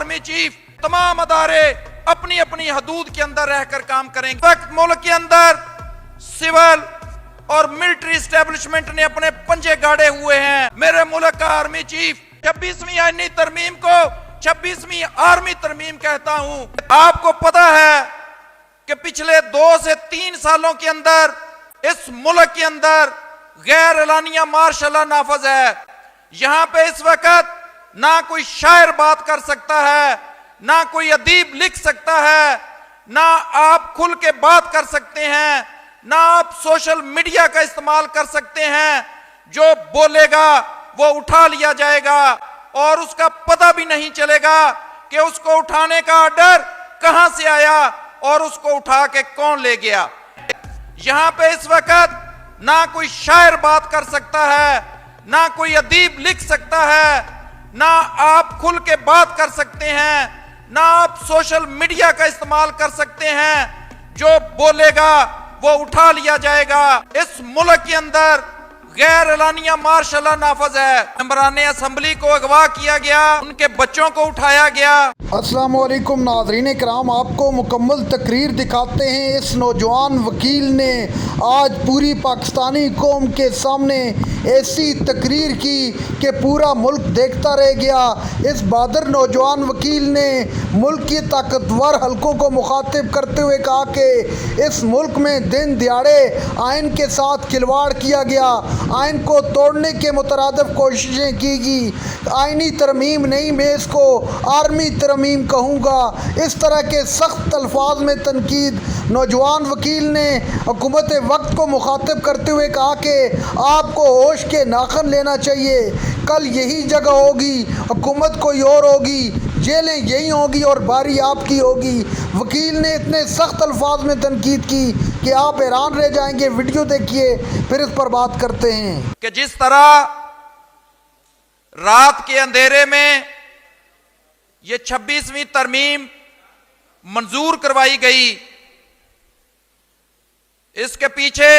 Army chief, तमाम अदारे अपनी अपनी हदूद के अंदर रहकर काम करेंगे। वक्त मुल्क के अंदर सिविल और मिलिट्री एस्टेब्लिशमेंट ने अपने पंजे गाड़े हुए हैं। मेरे मुल्क का आर्मी चीफ 26वीं आईनी तरमीम को 26वीं आर्मी तरमीम कहता हूं। आपको पता है कि पिछले 2 से 3 सालों के अंदर इस मुल्क के अंदर गैर एलानिया मार्शल लॉ नाफज है। यहां पे इस वक्त ना कोई शायर बात कर सकता है, ना कोई अदीब लिख सकता है, ना आप खुल के बात कर सकते हैं, ना आप सोशल मीडिया का इस्तेमाल कर सकते हैं। जो बोलेगा वो उठा लिया जाएगा और उसका पता भी नहीं चलेगा कि उसको उठाने का ऑर्डर कहां से आया और उसको उठा के कौन ले गया। यहां पे इस वक्त ना कोई शायर बात कर सकता है, ना कोई अदीब लिख सकता है, ना आप खुल के बात कर सकते हैं, ना आप सोशल मीडिया का इस्तेमाल कर सकते हैं। जो बोलेगा वो उठा लिया जाएगा। इस मुल्क के अंदर गैर एलानिया मार्शल लॉ नाफज है। मेंबरान असेंबली को अगवा किया गया, उनके बच्चों को उठाया गया। अस्सलाम वालेकुम नाज़रीन कराम, आपको मुकम्मल तकरीर दिखाते हैं। इस नौजवान वकील ने आज पूरी पाकिस्तानी कौम के सामने ऐसी तकरीर की कि पूरा मुल्क देखता रह गया। इस बहादुर नौजवान वकील ने मुल्क की ताकतवर हलकों को मुखातिब करते हुए कहा कि इस मुल्क में दिन दिहाड़े आइन के साथ खिलवाड़ किया गया, आइन को तोड़ने के मुतरादिफ कोशिशें की गई। आइनी तरमीम नहीं, मैं इसको आर्मी तरमीम कहूँगा। इस तरह के सख्त अल्फाज में तनकीद नौजवान वकील ने हुकूमत वक्त को मुखातिब करते हुए कहा कि आपको होश के नाखन लेना चाहिए। कल यही जगह होगी, हुकूमत कोई और होगी, जेलें यही होगी और बारी आपकी होगी। वकील ने इतने सख्त अल्फाज में तनकीद की कि आप हैरान रह जाएंगे। वीडियो देखिए फिर इस पर बात करते हैं। कि जिस तरह रात के अंधेरे में ये 26वीं तरमीम मंजूर करवाई गई, इसके पीछे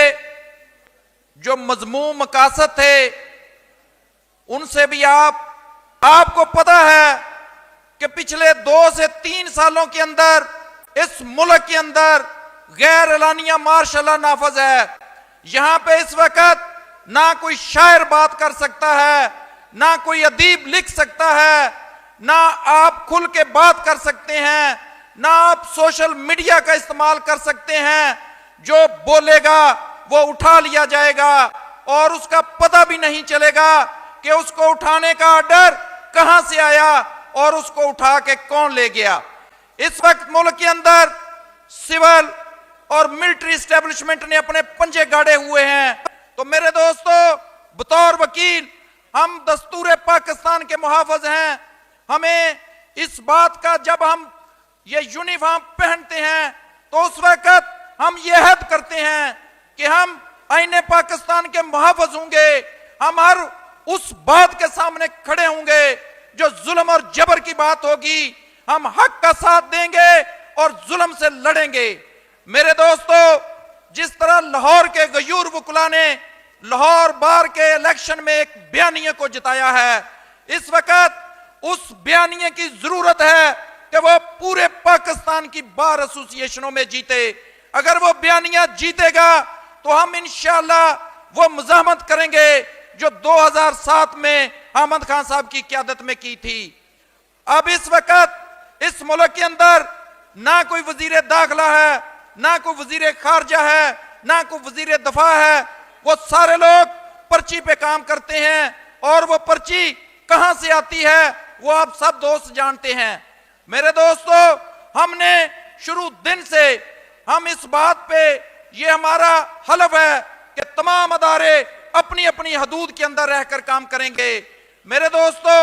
जो मजमूम मकासद थे उनसे भी आपको पता है कि पिछले 2 से 3 सालों के अंदर इस मुल्क के अंदर गैर एलानिया मार्शल लॉ नाफज है। यहां पे इस वक्त ना कोई शायर बात कर सकता है, ना कोई अदीब लिख सकता है, ना आप खुल के बात कर सकते हैं, ना आप सोशल मीडिया का इस्तेमाल कर सकते हैं। जो बोलेगा वो उठा लिया जाएगा और उसका पता भी नहीं चलेगा कि उसको उठाने का ऑर्डर कहां से आया और उसको उठा के कौन ले गया। इस वक्त मुल्क के अंदर सिविल और मिलिट्री एस्टेब्लिशमेंट ने अपने पंजे गाड़े हुए हैं। तो मेरे दोस्तों, बतौर वकील हम दस्तूर पाकिस्तान के मुहाफिज हैं। हमें इस बात का, जब हम ये यूनिफॉर्म पहनते हैं तो उस वक्त हम ये हद करते हैं कि हम आईने पाकिस्तान के मुहाफिज होंगे। हम हर उस बात के सामने खड़े होंगे जो जुल्म और जबर की बात होगी। हम हक का साथ देंगे और जुल्म से लड़ेंगे। मेरे दोस्तों, जिस तरह लाहौर के गयूर वकुला ने लाहौर बार के इलेक्शन में एक बयानिए को जिताया है, इस वक्त उस बयानिए की जरूरत है कि वो पूरे पाकिस्तान की बार एसोसिएशनों में जीते। अगर वो बयानिया जीतेगा तो हम इंशाअल्लाह वो मुजाहमत करेंगे जो 2007 में अहमद खान साहब की क़यादत में की थी। अब इस वक्त इस मुल्क के अंदर ना कोई वजीर दाखिला है, ना कोई वजीर खारजा है, ना कोई वजीर दफा है। वो सारे लोग पर्ची पे काम करते हैं और वो पर्ची कहां से आती है वो आप सब दोस्त जानते हैं। मेरे दोस्तों, हमने शुरू दिन से हम इस बात पे, ये हमारा हलफ है कि तमाम अदारे अपनी अपनी हदूद के अंदर रहकर काम करेंगे। मेरे दोस्तों,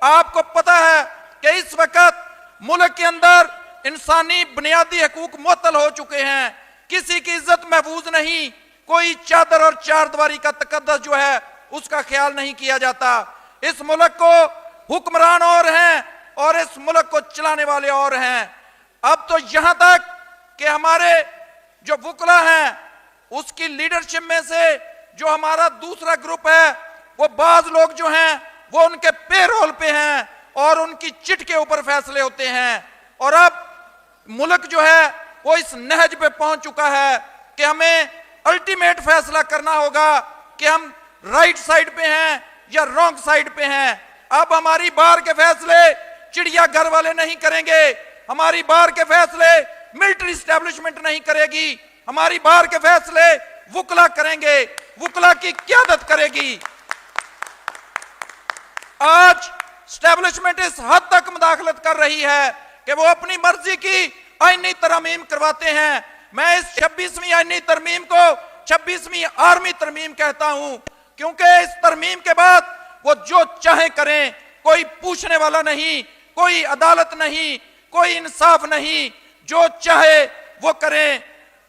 आपको पता है कि इस वक्त मुल्क के अंदर इंसानी बुनियादी हकूक मुअत्तल हो चुके हैं। किसी की इज्जत महफूज नहीं, कोई चादर और चारदीवारी का तकद्दस जो है उसका ख्याल नहीं किया जाता। इस मुल्क को हुक्मरान और हैं और इस मुल्क को चलाने वाले और हैं। अब तो यहां तक कि हमारे जो वकला हैं उसकी लीडरशिप में से जो हमारा दूसरा ग्रुप है, वो बाज लोग जो हैं वो उनके पेरोल पे हैं اور ان کی چٹ کے اوپر فیصلے ہوتے ہیں. اور اب ملک جو ہے وہ اس نہج پہ پہنچ چکا ہے کہ ہمیں الٹیمیٹ فیصلہ کرنا ہوگا کہ ہم رائٹ سائڈ پہ ہیں یا رانگ سائڈ پہ ہیں. اب ہماری بار کے فیصلے چڑیا گھر والے نہیں کریں گے, ہماری بار کے فیصلے ملٹری اسٹیبلشمنٹ نہیں کرے گی, ہماری بار کے فیصلے وکلا کریں گے, وکلا کی قیادت کرے گی. آج اسٹیبلشمنٹ اس حد تک مداخلت کر رہی ہے کہ وہ اپنی مرضی کی آئینی ترمیم کرواتے ہیں. میں اس 26ویں آئینی ترمیم کو 26ویں آرمی ترمیم کہتا ہوں, کیونکہ اس ترمیم کے بعد وہ جو چاہیں کریں, کوئی پوچھنے والا نہیں, کوئی عدالت نہیں, کوئی انصاف نہیں, جو چاہے وہ کریں.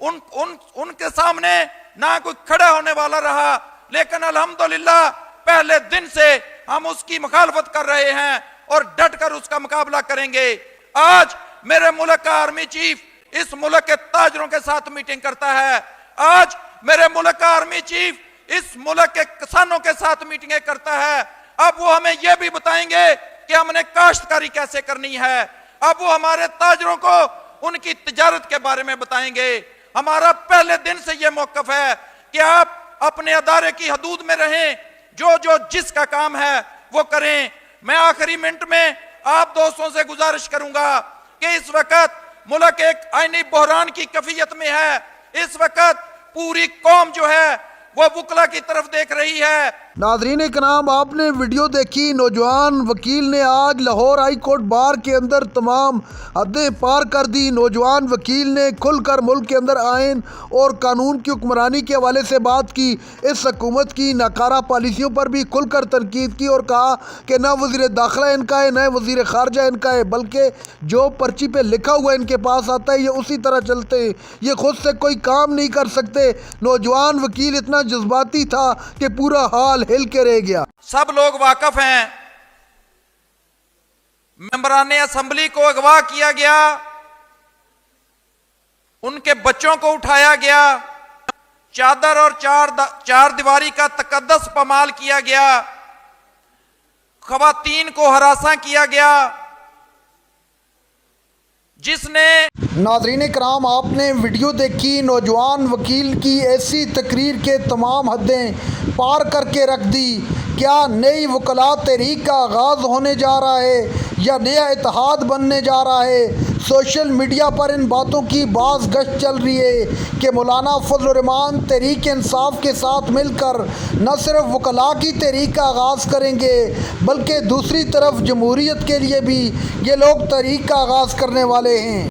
ان کے سامنے نہ کوئی کھڑا ہونے والا رہا, لیکن الحمدللہ پہلے دن سے ہم اس کی مخالفت کر رہے ہیں اور ڈٹ کر اس کا مقابلہ کریں گے. آج میرے ملک کا آرمی چیف اس ملک کے تاجروں کے ساتھ میٹنگ کرتا ہے, آج میرے ملک کا آرمی چیف اس ملک کے کسانوں کے ساتھ میٹنگیں کرتا ہے. اب وہ ہمیں یہ بھی بتائیں گے کہ ہم نے کاشتکاری کیسے کرنی ہے. اب وہ ہمارے تاجروں کو ان کی تجارت کے بارے میں بتائیں گے. ہمارا پہلے دن سے یہ موقف ہے کہ آپ اپنے ادارے کی حدود میں رہیں, جو جس کا کام ہے وہ کریں. میں آخری منٹ میں آپ دوستوں سے گزارش کروں گا کہ اس وقت ملک ایک آئینی بحران کی کیفیت میں ہے. اس وقت پوری قوم جو ہے وہ وکلا کی طرف دیکھ رہی ہے. ناظرین کرام, آپ نے ویڈیو دیکھی. نوجوان وکیل نے آج لاہور ہائی کورٹ بار کے اندر تمام حدیں پار کر دی. نوجوان وکیل نے کھل کر ملک کے اندر آئین اور قانون کی حکمرانی کے حوالے سے بات کی. اس حکومت کی ناکارہ پالیسیوں پر بھی کھل کر تنقید کی اور کہا کہ نہ وزیر داخلہ ان کا ہے, نہ وزیر خارجہ ان کا ہے, بلکہ جو پرچی پہ لکھا ہوا ان کے پاس آتا ہے یہ اسی طرح چلتے ہیں, یہ خود سے کوئی کام نہیں کر سکتے. نوجوان وکیل اتنا جذباتی تھا کہ پورا حال ہل کے رہ گیا. سب لوگ واقف ہیں, ممبران اسمبلی کو اغوا کیا گیا, ان کے بچوں کو اٹھایا گیا, چادر اور چار دیواری کا تقدس پامال کیا گیا, خواتین کو ہراساں کیا گیا. جس نے ناظرین کرام, آپ نے ویڈیو دیکھی. نوجوان وکیل کی ایسی تقریر کے تمام حدیں پار کر کے رکھ دی. کیا نئی وکلا تحریک کا آغاز ہونے جا رہا ہے یا نیا اتحاد بننے جا رہا ہے؟ سوشل میڈیا پر ان باتوں کی باز گشت چل رہی ہے کہ مولانا فضل الرحمان تحریک انصاف کے ساتھ مل کر نہ صرف وکلا کی تحریک کا آغاز کریں گے بلکہ دوسری طرف جمہوریت کے لیے بھی یہ لوگ تحریک کا آغاز کرنے والے ہیں.